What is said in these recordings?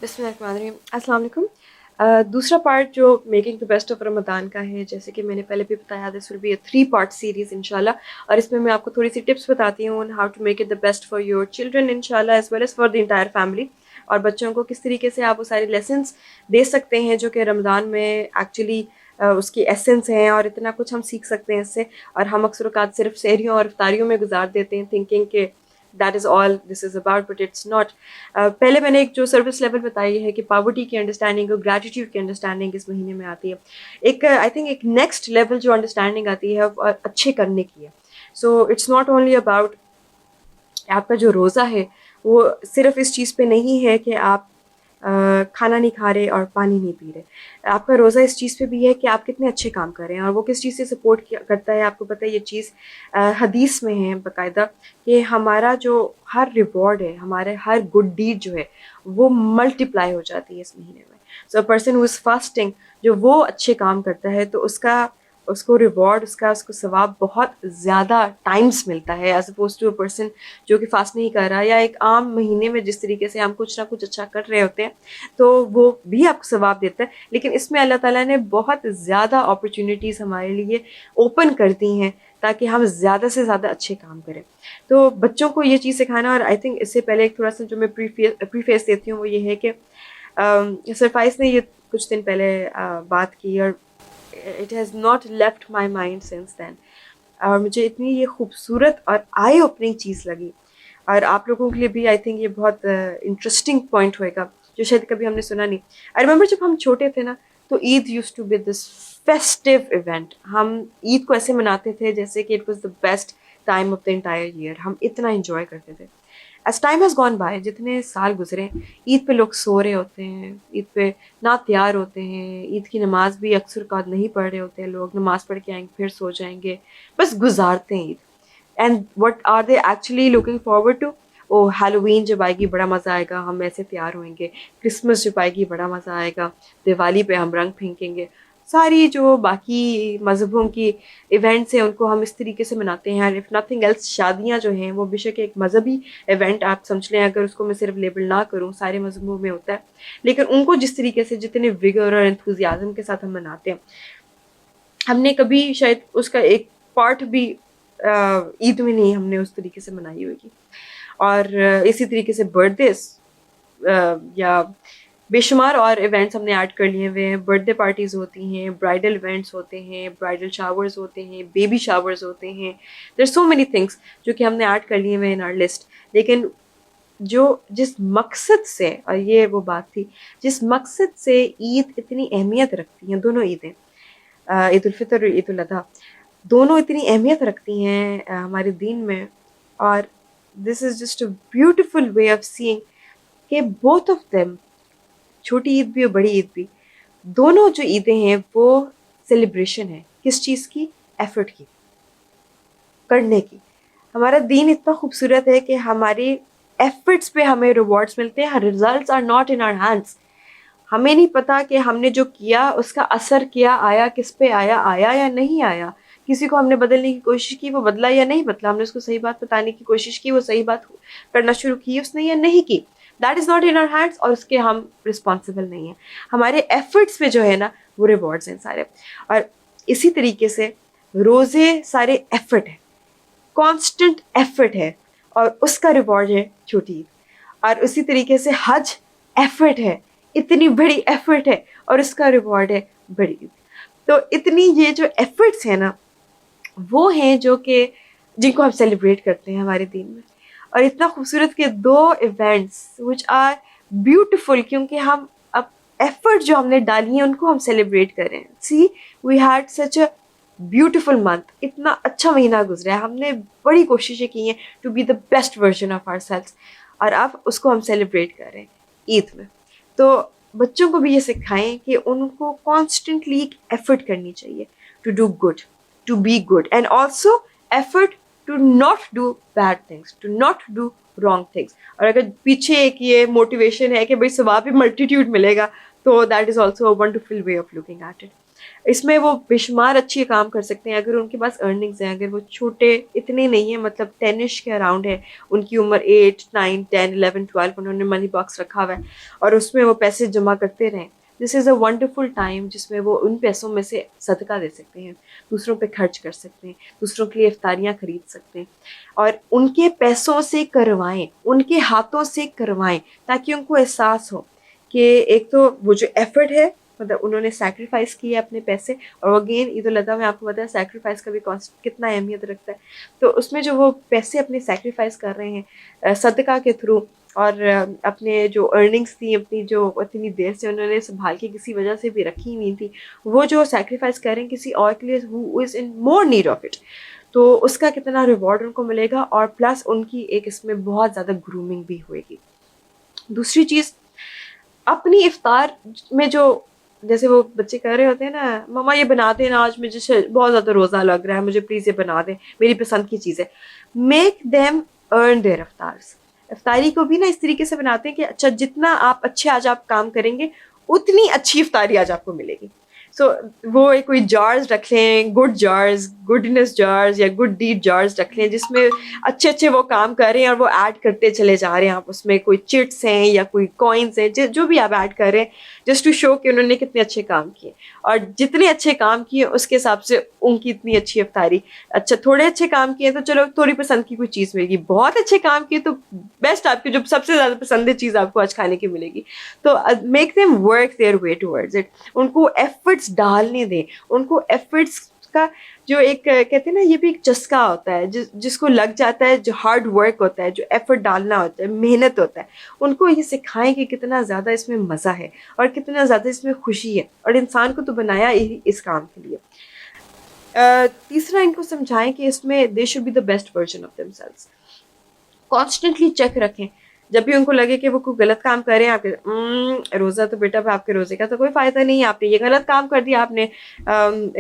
بسم اللہ الرحمن الرحیم. السلام علیکم. دوسرا پارٹ جو making the best of Ramzan کا ہے، جیسے کہ میں نے پہلے بھی بتایا، this will be a 3 part series انشاءاللہ، اور اس میں میں آپ کو تھوڑی سی ٹپس بتاتی ہوں how to make it the best for your children انشاءاللہ as well as for the entire family. اور بچوں کو کس طریقے سے آپ وہ سارے لیسنس دے سکتے ہیں جو کہ رمضان میں ایکچولی اس کی ایسنس ہیں، اور اتنا کچھ ہم سیکھ سکتے ہیں اس سے. اور ہم اکثر اوقات صرف سحریوں اور افطاریوں میں گزار دیتے ہیں تھنکنگ کہ that is all this is about, but it's not. پہلے میں نے ایک جو سروس لیول بتائی ہے کہ پاورٹی کی انڈرسٹینڈنگ اور گریٹیٹیوڈ کی انڈرسٹینڈنگ اس مہینے میں آتی ہے. ایک آئی تھنک ایک نیکسٹ لیول جو انڈرسٹینڈنگ آتی ہے اچھے کرنے کی ہے. So it's not only about آپ کا جو روزہ ہے وہ صرف اس چیز پہ نہیں ہے کہ آپ کھانا نہیں کھا رہے اور پانی نہیں پی رہے. آپ کا روزہ اس چیز پہ بھی ہے کہ آپ کتنے اچھے کام کر رہے ہیں، اور وہ کس چیز سے سپورٹ کرتا ہے. آپ کو پتہ ہے یہ چیز حدیث میں ہے باقاعدہ کہ ہمارا جو ہر ریوارڈ ہے، ہمارے ہر گڈ ڈیڈ جو ہے وہ ملٹیپلائی ہو جاتی ہے اس مہینے میں. So person who is fasting, جو وہ اچھے کام کرتا ہے تو اس کو ریوارڈ، اس کو ثواب بہت زیادہ ٹائمز ملتا ہے as oppose to a person جو کہ فاسٹ نہیں کر رہا. یا ایک عام مہینے میں جس طریقے سے ہم کچھ نہ کچھ اچھا کر رہے ہوتے ہیں تو وہ بھی آپ کو ثواب دیتا ہے، لیکن اس میں اللہ تعالیٰ نے بہت زیادہ اپرچونیٹیز ہمارے لیے اوپن کر دی ہیں تاکہ ہم زیادہ سے زیادہ اچھے کام کریں. تو بچوں کو یہ چیز سکھانا، اور آئی تھنک اس سے پہلے ایک تھوڑا سا جو میں پریفیس دیتی ہوں وہ یہ ہے کہ سر فائز نے یہ کچھ دن پہلے بات کی، اور it has not left my mind since then, اور مجھے اتنی یہ خوبصورت اور آئی اوپننگ چیز لگی، اور آپ لوگوں کے لیے بھی آئی تھنک یہ بہت انٹرسٹنگ پوائنٹ ہوئے گا جو شاید کبھی ہم نے سنا نہیں. آئی ریمبر جب ہم چھوٹے تھے نا تو Eid used to be this festive event. ہم عید کو ایسے مناتے تھے جیسے کہ it was the best time of the entire year. ہم اتنا انجوائے کرتے تھے. As time has gone by, جتنے سال گزرے، عید پہ لوگ سو رہے ہوتے ہیں، عید پہ نہ تیار ہوتے ہیں، عید کی نماز بھی اکثر اوقات نہیں پڑھ رہے ہوتے ہیں لوگ، نماز پڑھ کے آئیں گے پھر سو جائیں گے، بس گزارتے ہیں Eid. And what are they actually looking forward to? Oh Halloween جب آئے گی بڑا مزہ آئے گا، ہم ایسے تیار ہوئیں گے. کرسمس جب آئے گی بڑا مزہ آئے گا، دیوالی پہ ہم رنگ پھینکیں گے. ساری جو باقی مذہبوں کی ایونٹس ہیں ان کو ہم اس طریقے سے مناتے ہیں. اف نتھنگ ایلس، شادیاں جو ہیں وہ بے شک ایک مذہبی ایونٹ آپ سمجھ لیں، اگر اس کو میں صرف لیبل نہ کروں، سارے مذہبوں میں ہوتا ہے، لیکن ان کو جس طریقے سے جتنے ویگر اور انتھوزیازم کے ساتھ ہم مناتے ہیں، ہم نے کبھی شاید اس کا ایک پارٹ بھی عید میں نہیں ہم نے اس طریقے سے منائی ہوگی. اور اسی طریقے سے برتھ ڈیز یا بے شمار اور ایونٹس ہم نے ایڈ کر لیے ہوئے ہیں. برتھ ڈے پارٹیز ہوتی ہیں، برائڈل ایونٹس ہوتے ہیں، برائڈل شاورز ہوتے ہیں، بیبی شاورز ہوتے ہیں. دیر سو مینی تھنگس جو کہ ہم نے ایڈ کر لیے ہوئے ان آر لسٹ. لیکن جس مقصد سے، اور یہ وہ بات تھی جس مقصد سے عید اتنی اہمیت رکھتی ہیں، دونوں عیدیں، عید الفطر اور عید الاضحیٰ، دونوں اتنی اہمیت رکھتی ہیں ہمارے دین میں. اور this is just a beautiful way of saying کہ بوتھ آف دیم، چھوٹی عید بھی اور بڑی عید بھی، دونوں جو عیدیں ہیں وہ سیلیبریشن ہے. کس چیز کی؟ ایفرٹ کی، کرنے کی. ہمارا دین اتنا خوبصورت ہے کہ ہماری ایفرٹس پہ ہمیں ریوارڈس ملتے ہیں. Results are not in our hands. ہمیں نہیں پتا کہ ہم نے جو کیا اس کا اثر کیا آیا، کس پہ آیا یا نہیں آیا. کسی کو ہم نے بدلنے کی کوشش کی، وہ بدلا یا نہیں بدلا. ہم نے اس کو صحیح بات بتانے کی کوشش کی، وہ صحیح بات کرنا شروع کی اس نے یا نہیں کی. That is not in our hands, اور اس کے ہم رسپانسبل نہیں ہیں. ہمارے ایفرٹس پہ جو ہے نا وہ ریوارڈس ہیں سارے. اور اسی طریقے سے روزے سارے ایفرٹ ہیں، کانسٹنٹ ایفرٹ ہے، اور اس کا ریوارڈ ہے چھوٹی عید. اور اسی طریقے سے حج ایفرٹ ہے، اتنی بڑی ایفرٹ ہے، اور اس کا ریوارڈ ہے بڑی عید. تو اتنی یہ جو ایفرٹس ہیں نا وہ ہیں جو کہ جن کو ہم سیلیبریٹ کرتے ہیں ہمارے دین میں. اور اتنا خوبصورت کہ 2 ایونٹس وچ آر بیوٹیفل، کیونکہ ہم اب ایفرٹ جو ہم نے ڈالی ہیں ان کو ہم سیلیبریٹ کر رہے ہیں. See we had such a beautiful month, اتنا اچھا مہینہ گزرا ہے، ہم نے بڑی کوششیں کی ہیں to be the best version of ourselves, اور اب اس کو ہم سیلیبریٹ کر رہے ہیں عید میں. تو بچوں کو بھی یہ سکھائیں کہ ان کو کانسٹنٹلی ایک ایفرٹ کرنی چاہیے to do good, to be good, and also effort to not do bad things, to not do wrong things. اور اگر پیچھے ایک یہ موٹیویشن ہے کہ بھائی ثواب بھی ملٹیٹیوڈ ملے گا، تو that is also a wonderful way of looking at it. اس میں وہ بے شمار اچھے کام کر سکتے ہیں اگر ان کے پاس ارننگز ہیں. اگر وہ چھوٹے اتنے نہیں ہیں, مطلب 10ish کے اراؤنڈ ہے, ان کی عمر 8 9 10 11 12, انہوں نے منی باکس رکھا ہوا ہے اور اس میں وہ پیسے جمع کرتے رہیں, دس از اے ونڈرفل ٹائم جس میں وہ ان پیسوں میں سے صدقہ دے سکتے ہیں, دوسروں پہ خرچ کر سکتے ہیں, دوسروں کے لیے افطاریاں خرید سکتے ہیں, اور ان کے پیسوں سے کروائیں, ان کے ہاتھوں سے کروائیں, تاکہ ان کو احساس ہو کہ ایک تو وہ جو ایفرٹ ہے, مطلب انہوں نے سیکریفائس کیا اپنے پیسے. اور اگین عید الاضحیٰ میں آپ کو پتا ہے سیکریفائس کا بھی کتنا اہمیت رکھتا ہے, تو اس میں جو وہ پیسے اپنے سیکریفائس کر رہے ہیں صدقہ کے تھرو, اور اپنے جو ارننگس تھیں اپنی جو اتنی دیر سے انہوں نے سنبھال کے کسی وجہ سے بھی رکھی ہوئی تھی, وہ جو سیکریفائس کریں کسی اور کے لیے ہو از ان مور نیڈ آف اٹ, تو اس کا کتنا ریوارڈ ان کو ملے گا, اور پلس ان کی ایک اس میں بہت زیادہ گرومنگ بھی ہوئے گی. دوسری چیز, اپنی افطار میں جو جیسے وہ بچے کہہ رہے ہوتے ہیں نا, ماما یہ بنا دیں نا, آج مجھے بہت زیادہ روزہ لگ رہا ہے, مجھے پلیز یہ بنا دیں, میری پسند کی چیز ہے. میک دیم ارن دیئر افطارس. افطاری کو بھی نا اس طریقے سے بناتے ہیں کہ اچھا جتنا آپ اچھے آج آپ کام کریں گے اتنی اچھی افطاری آج آپ کو ملے گی. سو وہ کوئی جارز رکھ لیں, گڈ جارز, گڈنس جارز یا گڈ ڈیڈ جارز رکھ لیں, جس میں اچھے اچھے وہ کام کر رہے ہیں اور وہ ایڈ کرتے چلے جا رہے ہیں. آپ اس میں کوئی چٹس ہیں یا کوئی کوئنس ہیں, جو بھی آپ ایڈ کر رہے ہیں, جسٹ ٹو شو کہ انہوں نے کتنے اچھے کام کیے, اور جتنے اچھے کام کیے اس کے حساب سے ان کی اتنی اچھی افطاری. اچھا تھوڑے اچھے کام کیے تو چلو تھوڑی پسند کی کوئی چیز ملے گی, بہت اچھے کام کیے تو بیسٹ آپ کی جو سب سے زیادہ پسندیدہ چیز آپ کو آج کھانے کی ملے گی. تو make them work their way towards it. ان کو ایفرٹس ڈالنے دیں, ان کو ایفرٹس کا جو ایک کہتے ہیں نا, یہ بھی ایک چسکا ہوتا ہے جس کو لگ جاتا ہے, جو ہارڈ ورک ہوتا ہے, جو ایفرٹ ڈالنا ہوتا ہے, محنت ہوتا ہے, ان کو یہ سکھائیں کہ کتنا زیادہ اس میں مزہ ہے اور کتنا زیادہ اس میں خوشی ہے, اور انسان کو تو بنایا ہی اس کام کے لیے. تیسرا, ان کو سمجھائیں کہ اس میں they should be the best version of themselves. Constantly check رکھیں, جب بھی ان کو لگے کہ وہ کوئی غلط کام کر رہے ہیں, آپ کے روزہ تو بیٹا آپ کے روزے کا تو کوئی فائدہ نہیں ہے, آپ نے یہ غلط کام کر دیا, آپ نے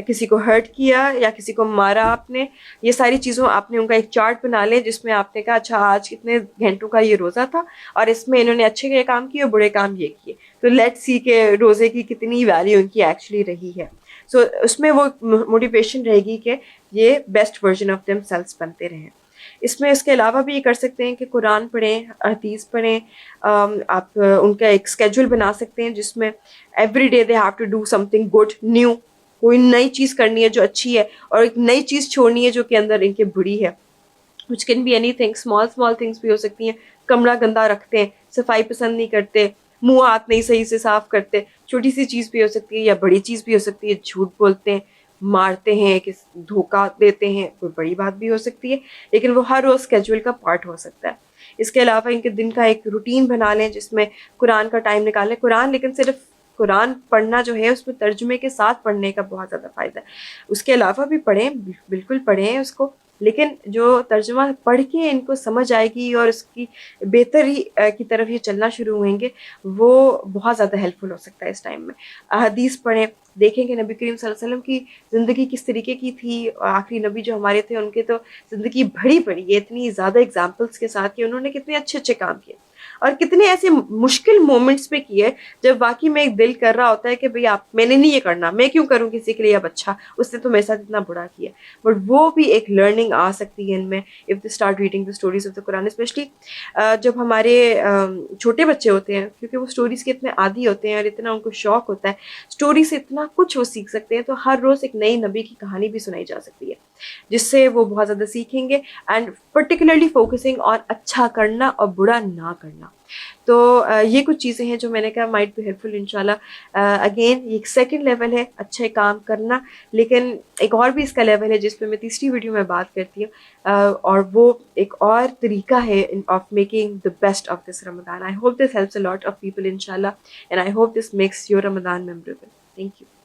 کسی کو ہرٹ کیا یا کسی کو مارا, آپ نے یہ ساری چیزوں آپ نے ان کا ایک چارٹ بنا لیں جس میں آپ نے کہا اچھا آج کتنے گھنٹوں کا یہ روزہ تھا اور اس میں انہوں نے اچھے یہ کام کیے اور برے کام یہ کیے, تو لیٹ سی کہ روزے کی کتنی ویلیو ان کی ایکچولی رہی ہے. سو اس میں وہ موٹیویشن رہے گی کہ یہ بیسٹ ورژن آف دیم سیلفس بنتے رہیں. اس میں اس کے علاوہ بھی یہ کر سکتے ہیں کہ قرآن پڑھیں, حدیث پڑھیں, آپ ان کا ایک اسکیجول بنا سکتے ہیں جس میں every day they have to do something good new, کوئی نئی چیز کرنی ہے جو اچھی ہے, اور ایک نئی چیز چھوڑنی ہے جو کہ اندر ان کے بری ہے. which can be anything, small things بھی ہو سکتی ہیں. کمرہ گندا رکھتے ہیں, صفائی پسند نہیں کرتے, منہ ہاتھ نہیں صحیح سے صاف کرتے, چھوٹی سی چیز بھی ہو سکتی ہے یا بڑی چیز بھی ہو سکتی ہے, جھوٹ بولتے ہیں, مارتے ہیں, دھوکہ دیتے ہیں, کوئی بڑی بات بھی ہو سکتی ہے, لیکن وہ ہر روز اسکیجول کا پارٹ ہو سکتا ہے. اس کے علاوہ ان کے دن کا ایک روٹین بنا لیں جس میں قرآن کا ٹائم نکالیں. قرآن لیکن صرف قرآن پڑھنا جو ہے اس میں ترجمے کے ساتھ پڑھنے کا بہت زیادہ فائدہ ہے. اس کے علاوہ بھی پڑھیں, بالکل پڑھیں اس کو, لیکن جو ترجمہ پڑھ کے ان کو سمجھ آئے گی اور اس کی بہتری کی طرف یہ چلنا شروع ہوئیں گے, وہ بہت زیادہ ہیلپ فل ہو سکتا ہے اس ٹائم میں. حدیث پڑھیں, دیکھیں کہ نبی کریم صلی اللہ علیہ وسلم کی زندگی کس طریقے کی تھی. آخری نبی جو ہمارے تھے ان کے تو زندگی بھری پڑی ہے اتنی زیادہ اگزامپلس کے ساتھ کہ انہوں نے کتنے اچھے اچھے کام کیے, اور کتنے ایسے مشکل مومنٹس پہ کیے جب واقعی میں ایک دل کر رہا ہوتا ہے کہ بھئی آپ, میں نے نہیں یہ کرنا, میں کیوں کروں کسی کے لیے اب اچھا, اس نے تو میرے ساتھ اتنا برا کیا. بٹ وہ بھی ایک لرننگ آ سکتی ہے ان میں if they start reading the stories of the Quran. Especially جب ہمارے چھوٹے بچے ہوتے ہیں, کیونکہ وہ اسٹوریز کے اتنے عادی ہوتے ہیں اور اتنا ان کو شوق ہوتا ہے, اسٹوری سے اتنا کچھ وہ سیکھ سکتے ہیں. تو ہر روز ایک نئی نبی کی کہانی بھی سنائی جا سکتی ہے جس سے وہ بہت زیادہ سیکھیں گے, اینڈ پرٹیکولرلی فوکسنگ آن اچھا کرنا اور برا نہ کرنا. تو یہ کچھ چیزیں ہیں جو میں نے کہا مائٹ بی ہیلپ فل انشاءاللہ. اگین یہ ایک سیکنڈ لیول ہے اچھے کام کرنا, لیکن ایک اور بھی اس کا لیول ہے جس پہ میں تیسری ویڈیو میں بات کرتی ہوں, اور وہ ایک اور طریقہ ہے of making the best of this Ramadan. I hope this helps a lot of people inshallah, and I hope this makes your Ramadan memorable. Thank you.